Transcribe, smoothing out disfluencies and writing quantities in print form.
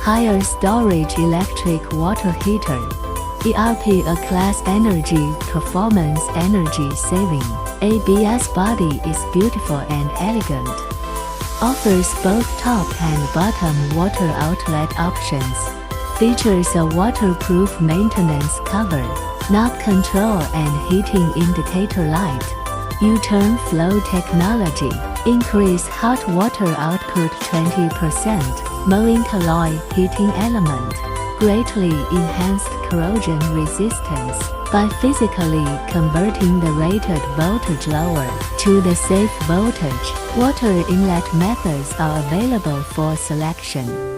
Higher storage electric water heater. ErP A-class energy performance energy saving. ABS body is beautiful and elegant. Offers both top and bottom water outlet options. Features a waterproof maintenance cover, knob control and heating indicator light. U-turn flow technology. Increase hot water output 20%. Mowing alloy heating element. Greatly enhanced corrosion resistance by physically converting the rated voltage lower to the safe voltage. Water inlet methods are available for selection.